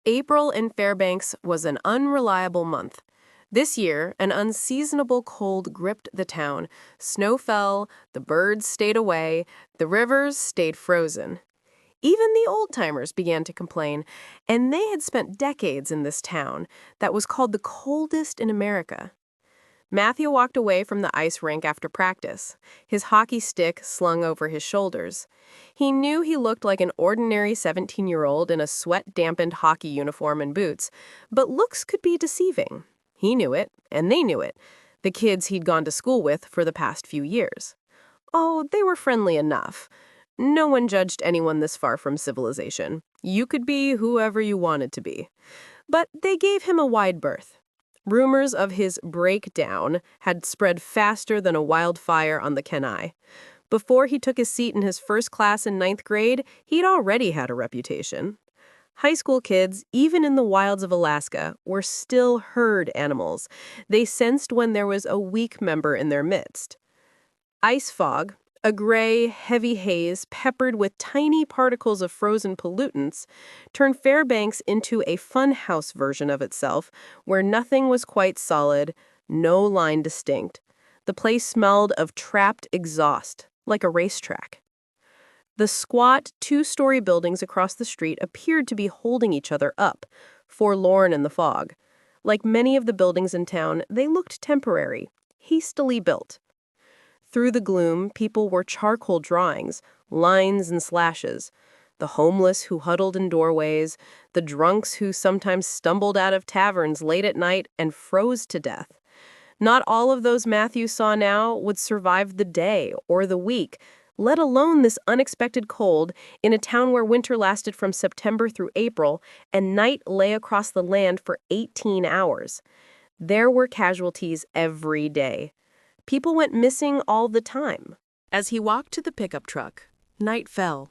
April in Fairbanks was an unreliable month. This year, an unseasonable cold gripped the town. Snow fell, the birds stayed away, the rivers stayed frozen. Even the old-timers began to complain, and they had spent decades in this town that was called the coldest in America. Matthew walked away from the ice rink after practice, his hockey stick slung over his shoulders. He knew he looked like an ordinary 17-year-old in a sweat-dampened hockey uniform and boots, but looks could be deceiving. He knew it, and they knew it, the kids he'd gone to school with for the past few years. Oh, they were friendly enough. No one judged anyone this far from civilization. You could be whoever you wanted to be. But they gave him a wide berth. Rumors of his breakdown had spread faster than a wildfire on the Kenai. Before he took his seat in his first class in ninth grade, he'd already had a reputation. High school kids, even in the wilds of Alaska, were still herd animals. They sensed when there was a weak member in their midst. Ice fog, a gray, heavy haze peppered with tiny particles of frozen pollutants, turned Fairbanks into a funhouse version of itself, where nothing was quite solid, no line distinct. The place smelled of trapped exhaust, like a racetrack. The squat, two-story buildings across the street appeared to be holding each other up, forlorn in the fog. Like many of the buildings in town, they looked temporary, hastily built. Through the gloom, people wore charcoal drawings, lines and slashes. The homeless who huddled in doorways, the drunks who sometimes stumbled out of taverns late at night and froze to death. Not all of those Matthew saw now would survive the day or the week, let alone this unexpected cold in a town where winter lasted from September through April and night lay across the land for 18 hours. There were casualties every day. People went missing all the time. As he walked to the pickup truck, night fell.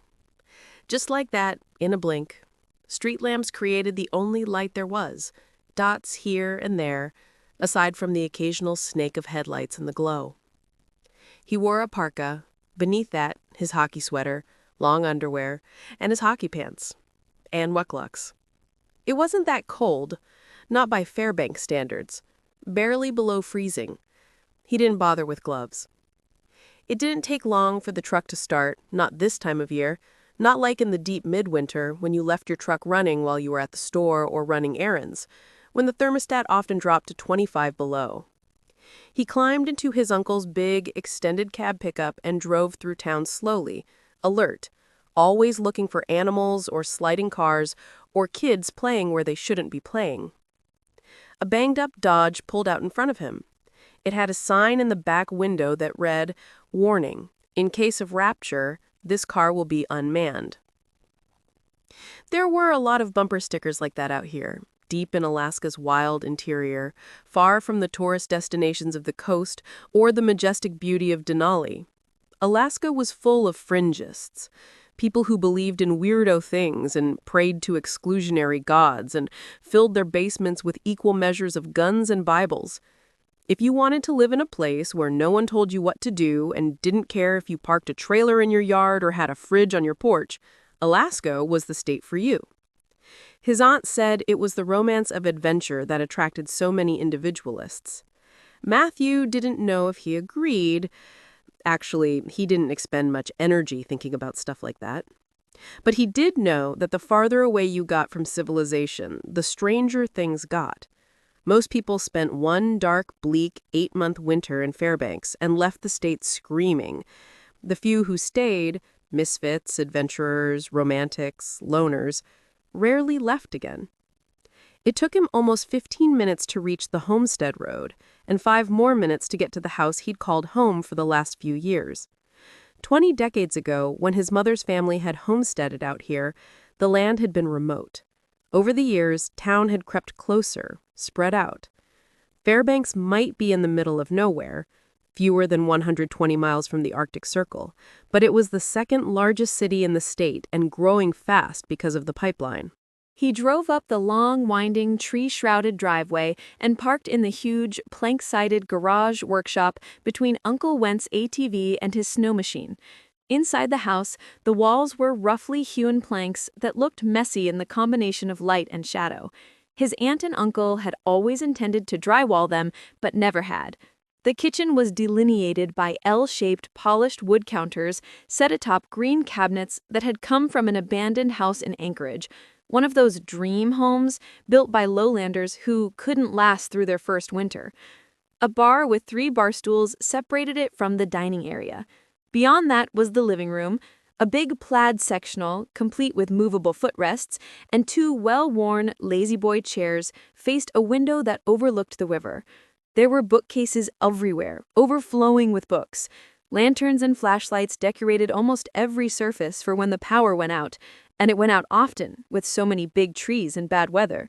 Just like that, in a blink, street lamps created the only light there was, dots here and there, aside from the occasional snake of headlights in the glow. He wore a parka, beneath that, his hockey sweater, long underwear, and his hockey pants, and wuclucks. It wasn't that cold, not by Fairbanks standards, barely below freezing. He didn't bother with gloves. It didn't take long for the truck to start, not this time of year, not like in the deep midwinter when you left your truck running while you were at the store or running errands, when the thermostat often dropped to 25 below. He climbed into his uncle's big, extended cab pickup and drove through town slowly, alert, always looking for animals or sliding cars or kids playing where they shouldn't be playing. A banged-up Dodge pulled out in front of him. It had a sign in the back window that read, "Warning, in case of rapture, this car will be unmanned." There were a lot of bumper stickers like that out here, deep in Alaska's wild interior, far from the tourist destinations of the coast or the majestic beauty of Denali. Alaska was full of fringists, people who believed in weirdo things and prayed to exclusionary gods and filled their basements with equal measures of guns and Bibles. If you wanted to live in a place where no one told you what to do and didn't care if you parked a trailer in your yard or had a fridge on your porch, Alaska was the state for you. His aunt said it was the romance of adventure that attracted so many individualists. Matthew didn't know if he agreed. Actually, he didn't expend much energy thinking about stuff like that. But he did know that the farther away you got from civilization, the stranger things got. Most people spent one dark, bleak, 8-month winter in Fairbanks and left the state screaming. The few who stayed, misfits, adventurers, romantics, loners, rarely left again. It took him almost 15 minutes to reach the Homestead Road, and 5 more minutes to get to the house he'd called home for the last few years. 20 decades ago, when his mother's family had homesteaded out here, the land had been remote. Over the years, town had crept closer, spread out. Fairbanks might be in the middle of nowhere, fewer than 120 miles from the Arctic Circle, but it was the second largest city in the state and growing fast because of the pipeline. He drove up the long, winding, tree-shrouded driveway and parked in the huge, plank-sided garage workshop between Uncle Went's ATV and his snow machine. Inside the house, the walls were roughly hewn planks that looked messy in the combination of light and shadow. His aunt and uncle had always intended to drywall them, but never had. The kitchen was delineated by L-shaped polished wood counters set atop green cabinets that had come from an abandoned house in Anchorage, one of those dream homes built by lowlanders who couldn't last through their first winter. A bar with 3 bar stools separated it from the dining area. Beyond that was the living room, a big plaid sectional, complete with movable footrests, and 2 well-worn lazy-boy chairs faced a window that overlooked the river. There were bookcases everywhere, overflowing with books. Lanterns and flashlights decorated almost every surface for when the power went out, and it went out often, with so many big trees and bad weather.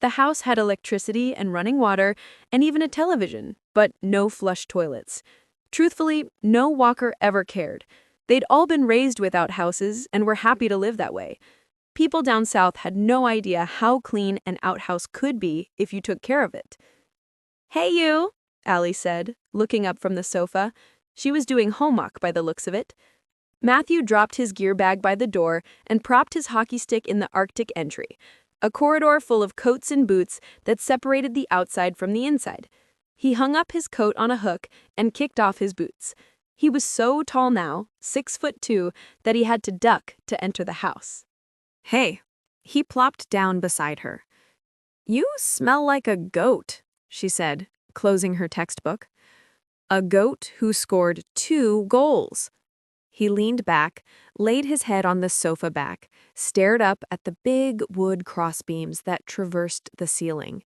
The house had electricity and running water, and even a television, but no flush toilets. Truthfully, no Walker ever cared. They'd all been raised without houses and were happy to live that way. People down south had no idea how clean an outhouse could be if you took care of it. "Hey, you," Allie said, looking up from the sofa. She was doing homework by the looks of it. Matthew dropped his gear bag by the door and propped his hockey stick in the Arctic entry, a corridor full of coats and boots that separated the outside from the inside. He hung up his coat on a hook and kicked off his boots. He was so tall now, 6'2", that he had to duck to enter the house. "Hey," he plopped down beside her. "You smell like a goat," she said, closing her textbook. "A goat who scored 2 goals." He leaned back, laid his head on the sofa back, stared up at the big wood crossbeams that traversed the ceiling.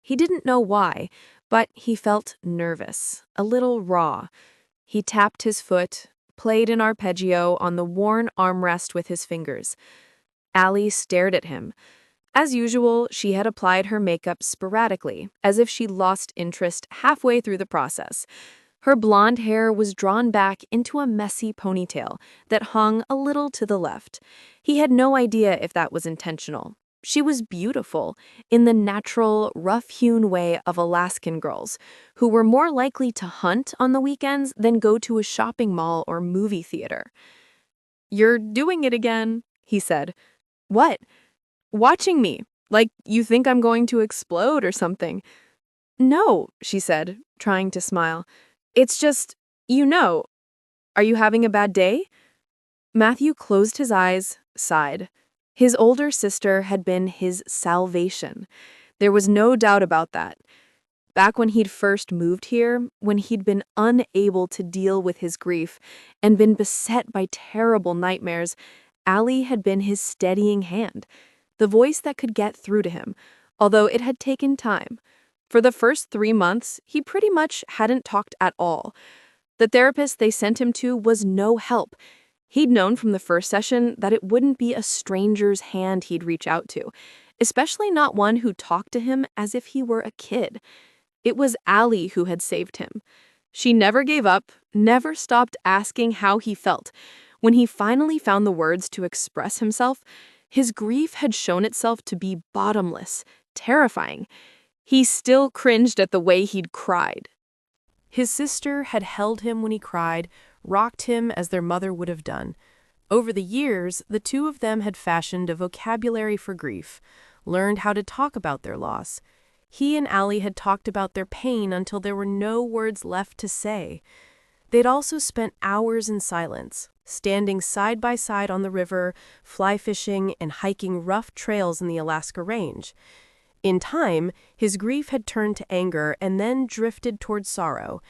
He didn't know why, but he felt nervous, a little raw. He tapped his foot, played an arpeggio on the worn armrest with his fingers. Allie stared at him. As usual, she had applied her makeup sporadically, as if she'd lost interest halfway through the process. Her blonde hair was drawn back into a messy ponytail that hung a little to the left. He had no idea if that was intentional. She was beautiful, in the natural, rough-hewn way of Alaskan girls, who were more likely to hunt on the weekends than go to a shopping mall or movie theater. "You're doing it again," he said. "What?" "Watching me, like you think I'm going to explode or something." "No," she said, trying to smile. "It's just, are you having a bad day?" Matthew closed his eyes, sighed. His older sister had been his salvation. There was no doubt about that. Back when he'd first moved here, when he'd been unable to deal with his grief and been beset by terrible nightmares, Allie had been his steadying hand, the voice that could get through to him, although it had taken time. For the first 3 months, he pretty much hadn't talked at all. The therapist they sent him to was no help. He'd known from the first session that it wouldn't be a stranger's hand he'd reach out to, especially not one who talked to him as if he were a kid. It was Allie who had saved him. She never gave up, never stopped asking how he felt. When he finally found the words to express himself, his grief had shown itself to be bottomless, terrifying. He still cringed at the way he'd cried. His sister had held him when he cried, rocked him as their mother would have done. Over the years, the two of them had fashioned a vocabulary for grief, learned how to talk about their loss. He and Allie had talked about their pain until there were no words left to say. They'd also spent hours in silence, standing side by side on the river, fly fishing and hiking rough trails in the Alaska Range. In time, his grief had turned to anger and then drifted toward sorrow.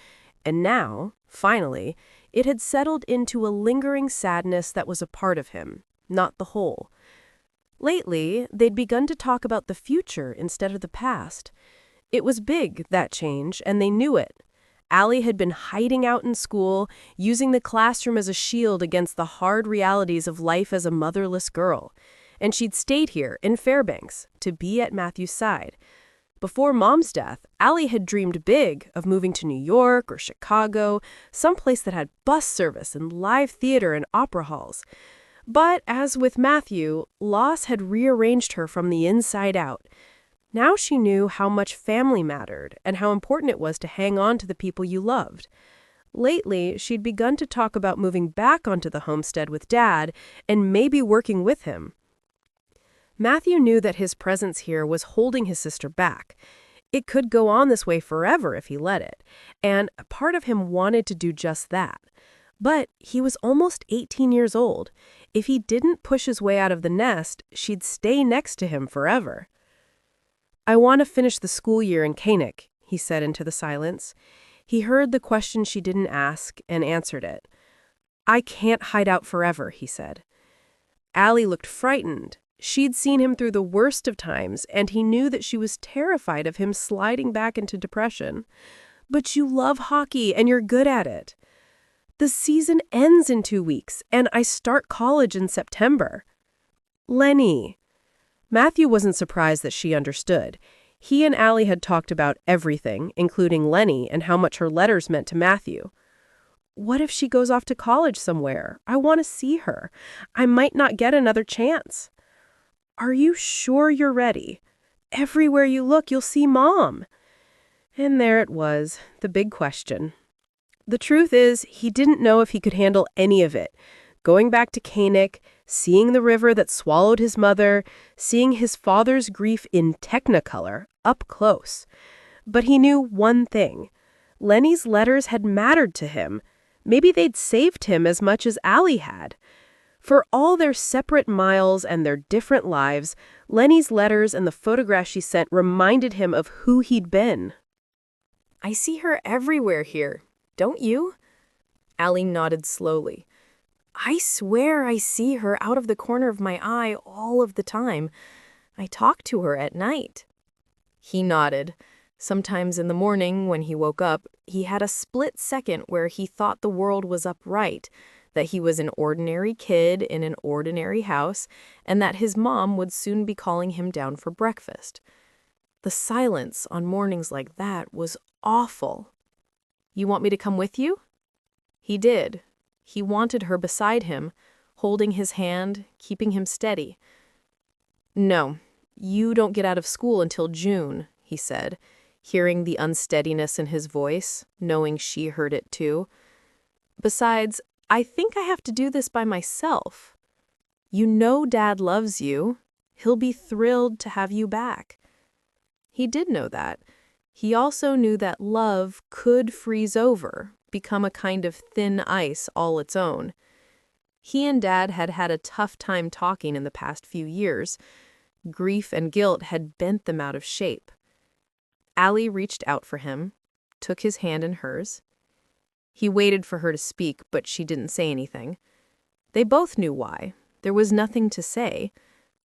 And now, finally, it had settled into a lingering sadness that was a part of him, not the whole. Lately, they'd begun to talk about the future instead of the past. It was big, that change, and they knew it. Allie had been hiding out in school, using the classroom as a shield against the hard realities of life as a motherless girl. And she'd stayed here in Fairbanks to be at Matthew's side. Before Mom's death, Allie had dreamed big of moving to New York or Chicago, someplace that had bus service and live theater and opera halls. But as with Matthew, loss had rearranged her from the inside out. Now she knew how much family mattered and how important it was to hang on to the people you loved. Lately, she'd begun to talk about moving back onto the homestead with Dad and maybe working with him. Matthew knew that his presence here was holding his sister back. It could go on this way forever if he let it, and a part of him wanted to do just that. But he was almost 18 years old. If he didn't push his way out of the nest, she'd stay next to him forever. "I want to finish the school year in Canuck," he said into the silence. He heard the question she didn't ask and answered it. "I can't hide out forever," he said. Allie looked frightened. She'd seen him through the worst of times, and he knew that she was terrified of him sliding back into depression. "But you love hockey, and you're good at it." "The season ends in 2 weeks, and I start college in September." "Lenny." Matthew wasn't surprised that she understood. He and Allie had talked about everything, including Lenny and how much her letters meant to Matthew. "What if she goes off to college somewhere? I want to see her. I might not get another chance." "Are you sure you're ready? Everywhere you look, you'll see Mom." And there it was, the big question. The truth is, he didn't know if he could handle any of it. Going back to Canuck, seeing the river that swallowed his mother, seeing his father's grief in technicolor, up close. But he knew one thing. Lenny's letters had mattered to him. Maybe they'd saved him as much as Allie had. For all their separate miles and their different lives, Lenny's letters and the photographs she sent reminded him of who he'd been. "I see her everywhere here, don't you?" Allie nodded slowly. "I swear I see her out of the corner of my eye all of the time. I talk to her at night." He nodded. Sometimes in the morning, when he woke up, he had a split second where he thought the world was upright, that he was an ordinary kid in an ordinary house, and that his mom would soon be calling him down for breakfast. The silence on mornings like that was awful. "You want me to come with you?" He did. He wanted her beside him, holding his hand, keeping him steady. "No, you don't get out of school until June," he said, hearing the unsteadiness in his voice, knowing she heard it too. "Besides, I think I have to do this by myself. You know Dad loves you. He'll be thrilled to have you back." He did know that. He also knew that love could freeze over, become a kind of thin ice all its own. He and Dad had had a tough time talking in the past few years. Grief and guilt had bent them out of shape. Allie reached out for him, took his hand in hers. He waited for her to speak, but she didn't say anything. They both knew why. There was nothing to say.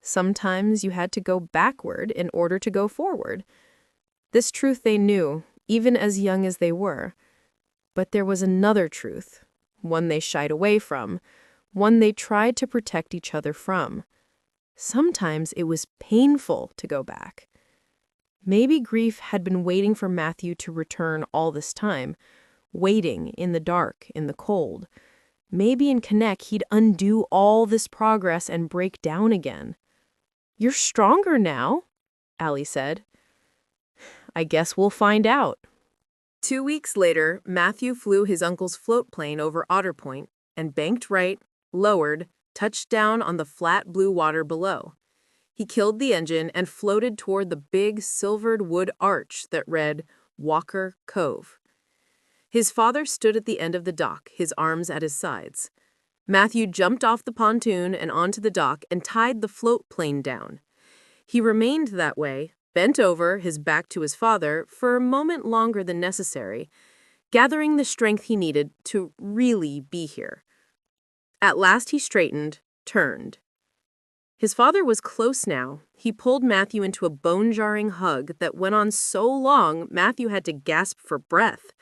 Sometimes you had to go backward in order to go forward. This truth they knew, even as young as they were. But there was another truth, one they shied away from, one they tried to protect each other from. Sometimes it was painful to go back. Maybe grief had been waiting for Matthew to return all this time, waiting in the dark, in the cold. Maybe in Canuck he'd undo all this progress and break down again. "You're stronger now," Allie said. "I guess we'll find out." 2 weeks later, Matthew flew his uncle's float plane over Otter Point and banked right, lowered, touched down on the flat blue water below. He killed the engine and floated toward the big silvered wood arch that read Walker Cove. His father stood at the end of the dock, his arms at his sides. Matthew jumped off the pontoon and onto the dock and tied the float plane down. He remained that way, bent over, his back to his father, for a moment longer than necessary, gathering the strength he needed to really be here. At last he straightened, turned. His father was close now. He pulled Matthew into a bone-jarring hug that went on so long Matthew had to gasp for breath.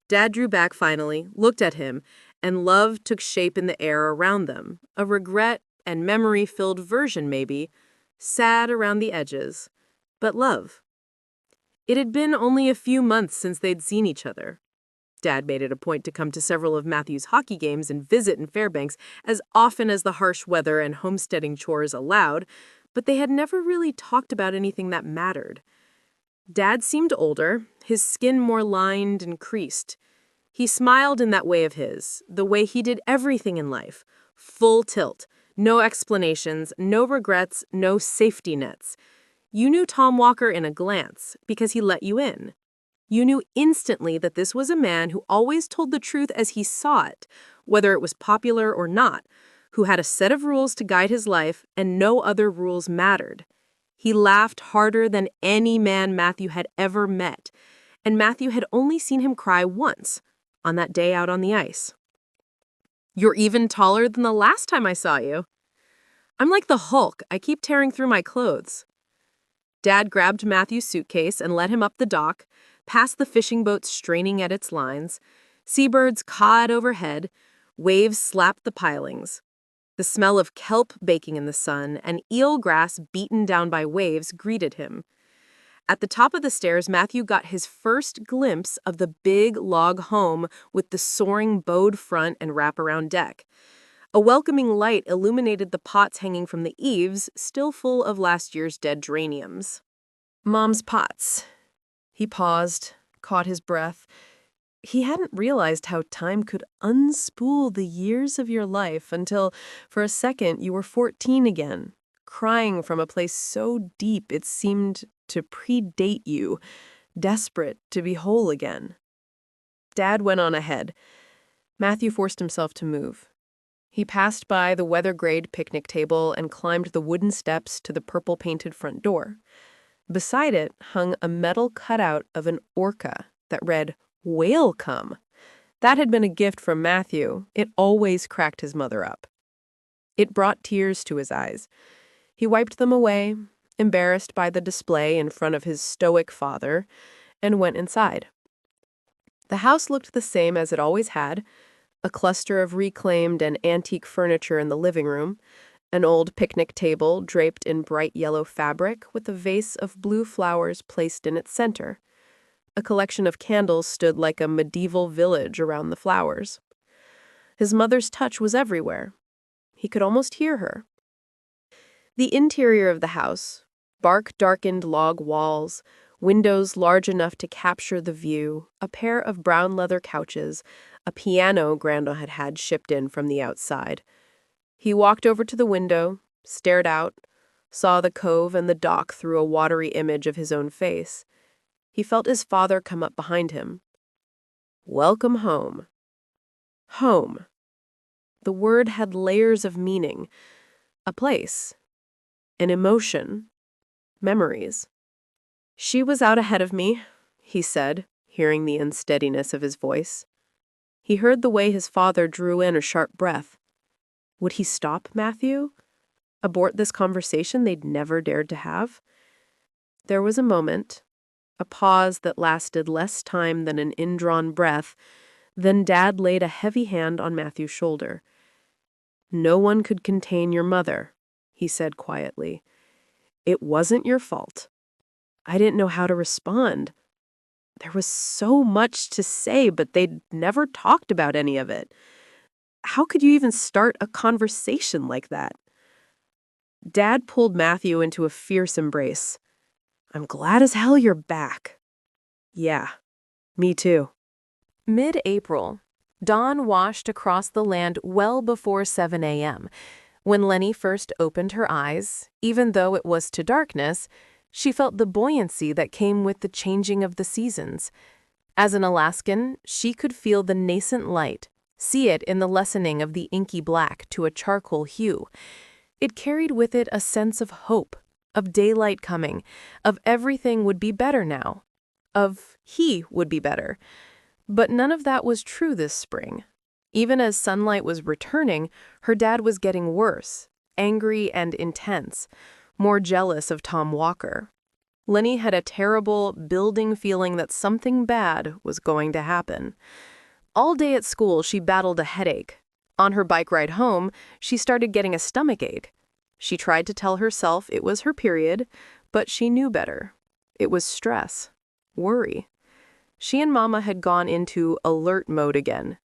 Dad drew back finally, looked at him, and love took shape in the air around them, a regret and memory-filled version maybe, sad around the edges, but love. It had been only a few months since they'd seen each other. Dad made it a point to come to several of Matthew's hockey games and visit in Fairbanks as often as the harsh weather and homesteading chores allowed, but they had never really talked about anything that mattered. Dad seemed older, his skin more lined and creased. He smiled in that way of his, the way he did everything in life. Full tilt. No explanations, no regrets, no safety nets. You knew Tom Walker in a glance because he let you in. You knew instantly that this was a man who always told the truth as he saw it, whether it was popular or not, who had a set of rules to guide his life and no other rules mattered. He laughed harder than any man Matthew had ever met, and Matthew had only seen him cry once, on that day out on the ice. "You're even taller than the last time I saw you." "I'm like the Hulk. I keep tearing through my clothes." Dad grabbed Matthew's suitcase and led him up the dock, past the fishing boat straining at its lines. Seabirds cawed overhead. Waves slapped the pilings. The smell of kelp baking in the sun and eel grass beaten down by waves greeted him. At the top of the stairs, Matthew got his first glimpse of the big log home with the soaring bowed front and wraparound deck. A welcoming light illuminated the pots hanging from the eaves, still full of last year's dead geraniums. Mom's pots. He paused, caught his breath. He hadn't realized how time could unspool the years of your life until, for a second, you were 14 again, crying from a place so deep it seemed to predate you, desperate to be whole again. Dad went on ahead. Matthew forced himself to move. He passed by the weather-grayed picnic table and climbed the wooden steps to the purple-painted front door. Beside it hung a metal cutout of an orca that read, "Whalecome." That had been a gift from Matthew. It always cracked his mother up. It brought tears to his eyes. He wiped them away, embarrassed by the display in front of his stoic father, and went inside. The house looked the same as it always had, a cluster of reclaimed and antique furniture in the living room, an old picnic table draped in bright yellow fabric with a vase of blue flowers placed in its center. A collection of candles stood like a medieval village around the flowers. His mother's touch was everywhere. He could almost hear her. The interior of the house, bark-darkened log walls, windows large enough to capture the view, a pair of brown leather couches, a piano Grandma had had shipped in from the outside. He walked over to the window, stared out, saw the cove and the dock through a watery image of his own face. He felt his father come up behind him. Welcome home. Home. The word had layers of meaning. A place. An emotion. Memories. "She was out ahead of me," he said, hearing the unsteadiness of his voice. He heard the way his father drew in a sharp breath. Would he stop Matthew? Abort this conversation they'd never dared to have? There was a moment, a pause that lasted less time than an indrawn breath. Then Dad laid a heavy hand on Matthew's shoulder. "No one could contain your mother," he said quietly. "It wasn't your fault. I didn't know how to respond. There was so much to say, but they'd never talked about any of it. How could you even start a conversation like that?" Dad pulled Matthew into a fierce embrace. "I'm glad as hell you're back." "Yeah, me too." Mid-April, dawn washed across the land well before 7 a.m. When Lenny first opened her eyes, even though it was to darkness, she felt the buoyancy that came with the changing of the seasons. As an Alaskan, she could feel the nascent light, see it in the lessening of the inky black to a charcoal hue. It carried with it a sense of hope, of daylight coming, of everything would be better now, of he would be better. But none of that was true this spring. Even as sunlight was returning, her dad was getting worse, angry and intense, more jealous of Tom Walker. Lenny had a terrible, building feeling that something bad was going to happen. All day at school, she battled a headache. On her bike ride home, she started getting a stomachache. She tried to tell herself it was her period, but she knew better. It was stress, worry. She and Mama had gone into alert mode again.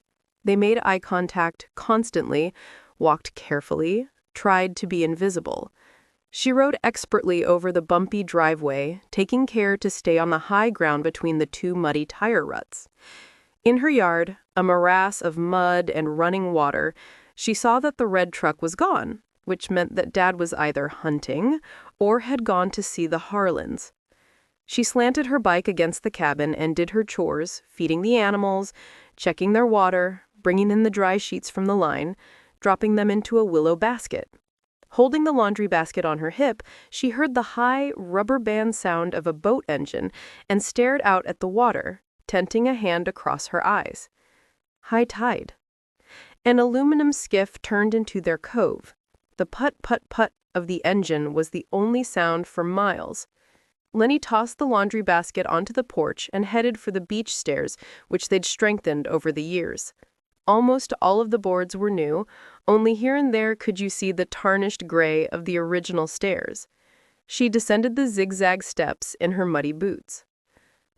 They made eye contact constantly, walked carefully, tried to be invisible. She rode expertly over the bumpy driveway, taking care to stay on the high ground between the two muddy tire ruts. In her yard, a morass of mud and running water, she saw that the red truck was gone, which meant that Dad was either hunting or had gone to see the Harlans. She slanted her bike against the cabin and did her chores, feeding the animals, checking their water, bringing in the dry sheets from the line, dropping them into a willow basket. Holding the laundry basket on her hip, she heard the high, rubber band sound of a boat engine and stared out at the water, tenting a hand across her eyes. High tide. An aluminum skiff turned into their cove. The put-put-put of the engine was the only sound for miles. Lenny tossed the laundry basket onto the porch and headed for the beach stairs, which they'd strengthened over the years. Almost all of the boards were new, only here and there could you see the tarnished gray of the original stairs. She descended the zigzag steps in her muddy boots.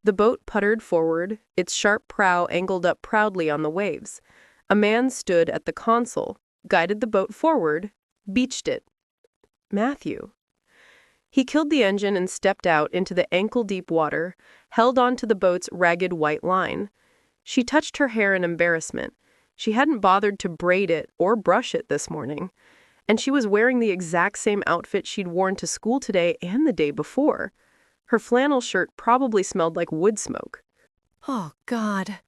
The boat puttered forward, its sharp prow angled up proudly on the waves. A man stood at the console, guided the boat forward, beached it. Matthew. He killed the engine and stepped out into the ankle-deep water, held on to the boat's ragged white line. She touched her hair in embarrassment. She hadn't bothered to braid it or brush it this morning, and she was wearing the exact same outfit she'd worn to school today and the day before. Her flannel shirt probably smelled like wood smoke. Oh, God.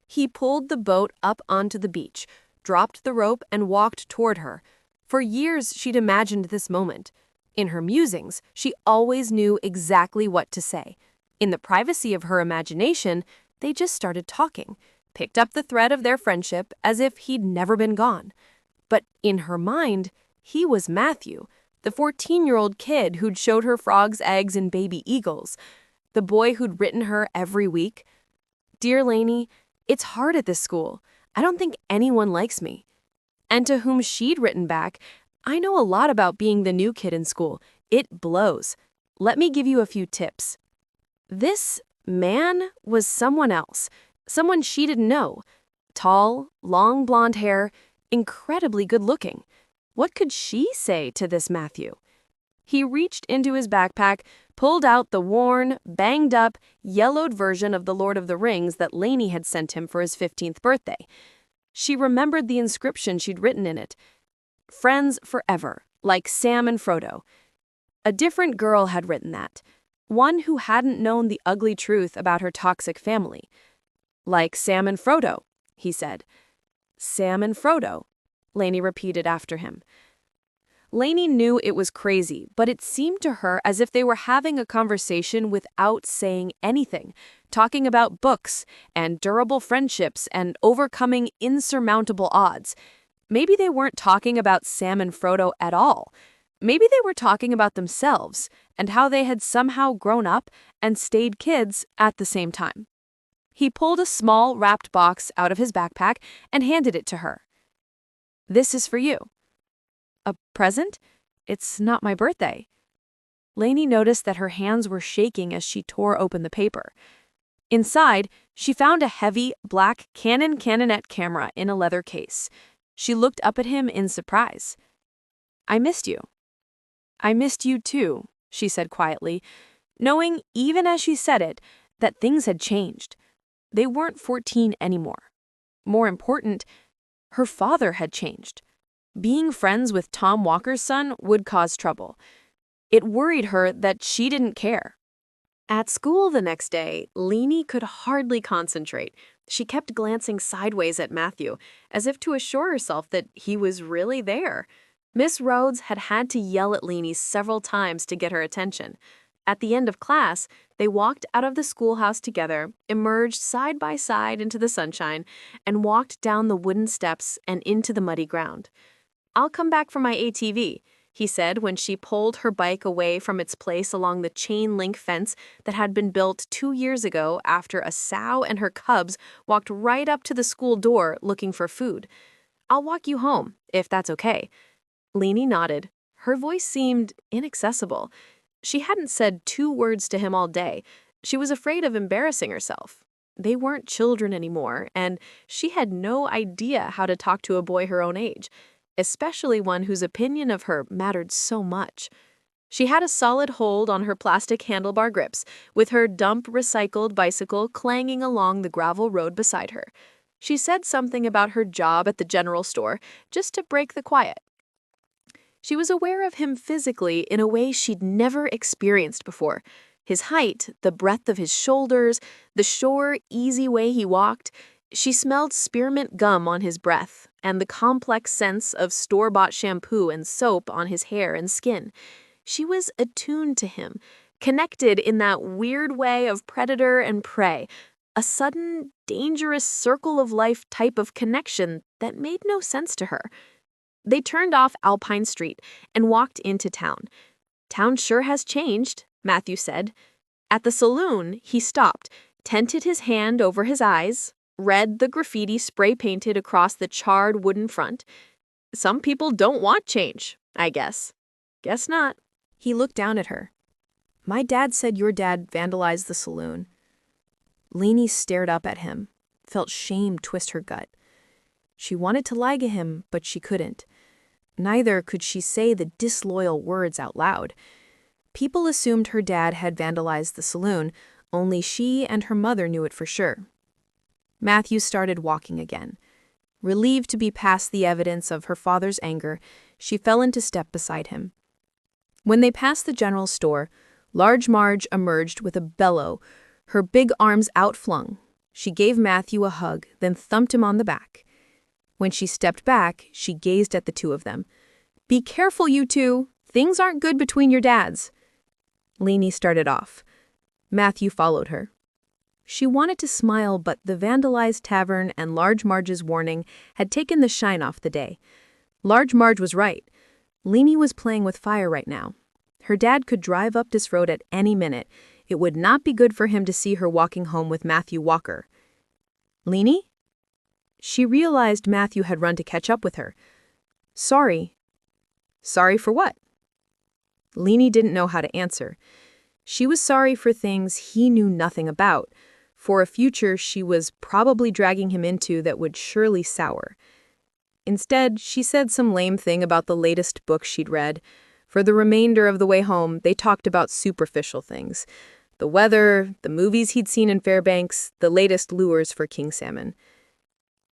He pulled the boat up onto the beach, dropped the rope, and walked toward her. For years, she'd imagined this moment. In her musings, she always knew exactly what to say. In the privacy of her imagination, they just started talking, picked up the thread of their friendship as if he'd never been gone. But in her mind, he was Matthew, the 14-year-old kid who'd showed her frogs' eggs and baby eagles, the boy who'd written her every week. "Dear Lenny, it's hard at this school. I don't think anyone likes me." And to whom she'd written back, "I know a lot about being the new kid in school. It blows. Let me give you a few tips." This man was someone else, someone she didn't know. Tall, long blonde hair, incredibly good-looking. What could she say to this Matthew? He reached into his backpack, pulled out the worn, banged-up, yellowed version of The Lord of the Rings that Lenny had sent him for his 15th birthday. She remembered the inscription she'd written in it. "Friends forever, like Sam and Frodo." A different girl had written that, one who hadn't known the ugly truth about her toxic family. "Like Sam and Frodo," he said. "Sam and Frodo," Lenny repeated after him. Lenny knew it was crazy, but it seemed to her as if they were having a conversation without saying anything, talking about books and durable friendships and overcoming insurmountable odds. Maybe they weren't talking about Sam and Frodo at all. Maybe they were talking about themselves and how they had somehow grown up and stayed kids at the same time. He pulled a small wrapped box out of his backpack and handed it to her. "This is for you." "A present? It's not my birthday." Lenny noticed that her hands were shaking as she tore open the paper. Inside, she found a heavy, black Canon Canonet camera in a leather case. She looked up at him in surprise. "I missed you." "I missed you too," she said quietly, knowing, even as she said it, that things had changed. They weren't 14 anymore. More important, her father had changed. Being friends with Tom Walker's son would cause trouble. It worried her that she didn't care. At school the next day, Lenny could hardly concentrate. She kept glancing sideways at Matthew, as if to assure herself that he was really there. Miss Rhodes had had to yell at Lenny several times to get her attention. At the end of class, they walked out of the schoolhouse together, emerged side by side into the sunshine, and walked down the wooden steps and into the muddy ground. "I'll come back for my ATV," he said when she pulled her bike away from its place along the chain-link fence that had been built 2 years ago after a sow and her cubs walked right up to the school door looking for food. "I'll walk you home, if that's okay." Lenny nodded. Her voice seemed inaccessible. She hadn't said 2 words to him all day. She was afraid of embarrassing herself. They weren't children anymore, and she had no idea how to talk to a boy her own age, especially one whose opinion of her mattered so much. She had a solid hold on her plastic handlebar grips, with her dump recycled bicycle clanging along the gravel road beside her. She said something about her job at the general store, just to break the quiet. She was aware of him physically in a way she'd never experienced before. His height, the breadth of his shoulders, the sure, easy way he walked. She smelled spearmint gum on his breath, and the complex sense of store-bought shampoo and soap on his hair and skin. She was attuned to him, connected in that weird way of predator and prey, a sudden, dangerous circle of life type of connection that made no sense to her. They turned off Alpine Street and walked into town. Town sure has changed, Matthew said. At the saloon, he stopped, tented his hand over his eyes, read the graffiti spray-painted across the charred wooden front. Some people don't want change, I guess. Guess not. He looked down at her. My dad said your dad vandalized the saloon. Lenny stared up at him, felt shame twist her gut. She wanted to lie to him, but she couldn't. Neither could she say the disloyal words out loud. People assumed her dad had vandalized the saloon, only she and her mother knew it for sure. Matthew started walking again. Relieved to be past the evidence of her father's anger, she fell into step beside him. When they passed the general store, Large Marge emerged with a bellow, her big arms outflung. She gave Matthew a hug, then thumped him on the back. When she stepped back, she gazed at the two of them. Be careful, you two. Things aren't good between your dads. Lenny started off. Matthew followed her. She wanted to smile, but the vandalized tavern and Large Marge's warning had taken the shine off the day. Large Marge was right. Lenny was playing with fire right now. Her dad could drive up this road at any minute. It would not be good for him to see her walking home with Matthew Walker. Lenny? She realized Matthew had run to catch up with her. Sorry. Sorry for what? Lenny didn't know how to answer. She was sorry for things he knew nothing about, for a future she was probably dragging him into that would surely sour. Instead, she said some lame thing about the latest book she'd read. For the remainder of the way home, they talked about superficial things. The weather, the movies he'd seen in Fairbanks, the latest lures for king salmon.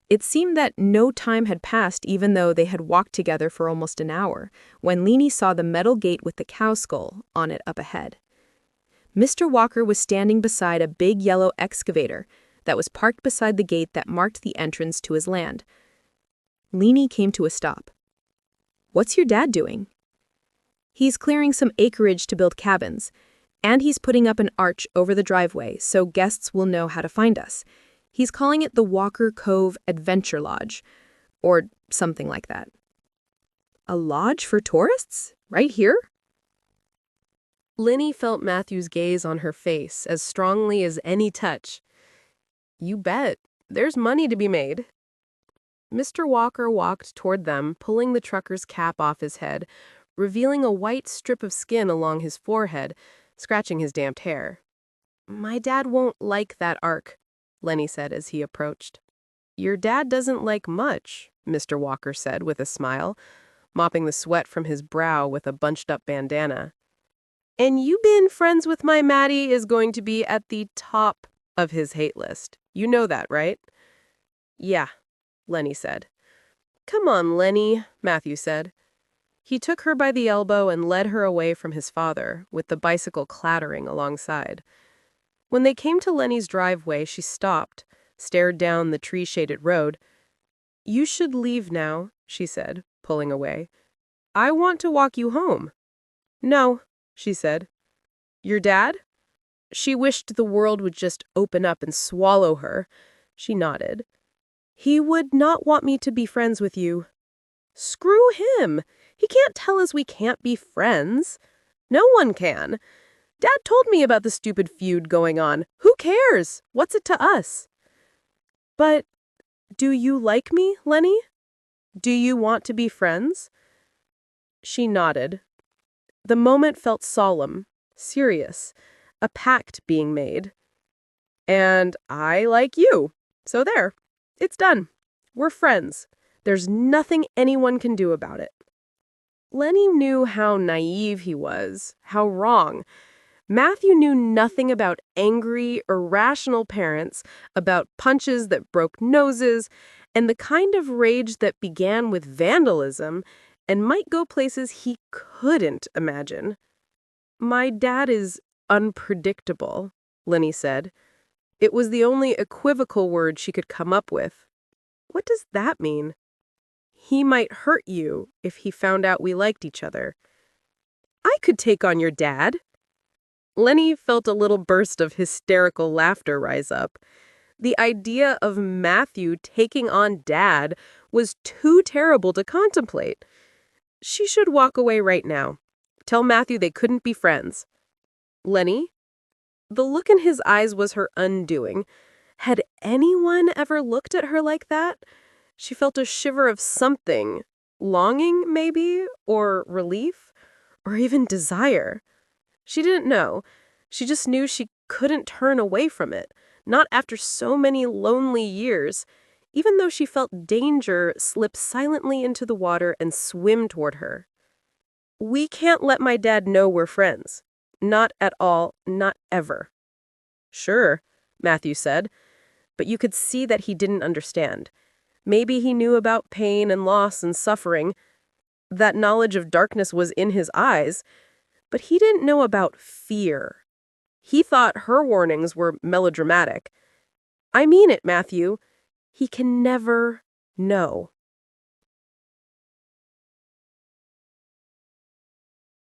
It seemed that no time had passed even though they had walked together for almost an hour, when Lenny saw the metal gate with the cow skull on it up ahead. Mr. Walker was standing beside a big yellow excavator that was parked beside the gate that marked the entrance to his land. Lenny came to a stop. What's your dad doing? He's clearing some acreage to build cabins, and he's putting up an arch over the driveway so guests will know how to find us. He's calling it the Walker Cove Adventure Lodge, or something like that. A lodge for tourists? Right here? Lenny felt Matthew's gaze on her face as strongly as any touch. You bet. There's money to be made. Mr. Walker walked toward them, pulling the trucker's cap off his head, revealing a white strip of skin along his forehead, scratching his damped hair. My dad won't like that arc, Lenny said as he approached. Your dad doesn't like much, Mr. Walker said with a smile, mopping the sweat from his brow with a bunched-up bandana. And you being friends with my Maddie is going to be at the top of his hate list. You know that, right? Yeah, Lenny said. Come on, Lenny, Matthew said. He took her by the elbow and led her away from his father, with the bicycle clattering alongside. When they came to Lenny's driveway, she stopped, stared down the tree-shaded road. You should leave now, she said, pulling away. I want to walk you home. No, she said. Your dad? She wished the world would just open up and swallow her. She nodded. He would not want me to be friends with you. Screw him. He can't tell us we can't be friends. No one can. Dad told me about the stupid feud going on. Who cares? What's it to us? But do you like me, Lenny? Do you want to be friends? She nodded. The moment felt solemn, serious, a pact being made. And I like you. So there. It's done. We're friends. There's nothing anyone can do about it. Lenny knew how naive he was, how wrong. Matthew knew nothing about angry, irrational parents, about punches that broke noses, and the kind of rage that began with vandalism and might go places he couldn't imagine. "My dad is unpredictable," Lenny said. It was the only equivocal word she could come up with. "What does that mean?" "He might hurt you if he found out we liked each other." "I could take on your dad." Lenny felt a little burst of hysterical laughter rise up. The idea of Matthew taking on Dad was too terrible to contemplate. She should walk away right now. Tell Matthew they couldn't be friends. "Lenny?" The look in his eyes was her undoing. Had anyone ever looked at her like that? She felt a shiver of something. Longing, maybe? Or relief? Or even desire? She didn't know. She just knew she couldn't turn away from it, not after so many lonely years, even though she felt danger slip silently into the water and swim toward her. "We can't let my dad know we're friends. Not at all, not ever." "Sure," Matthew said, but you could see that he didn't understand. Maybe he knew about pain and loss and suffering. That knowledge of darkness was in his eyes, but he didn't know about fear. He thought her warnings were melodramatic. "I mean it, Matthew. He can never know."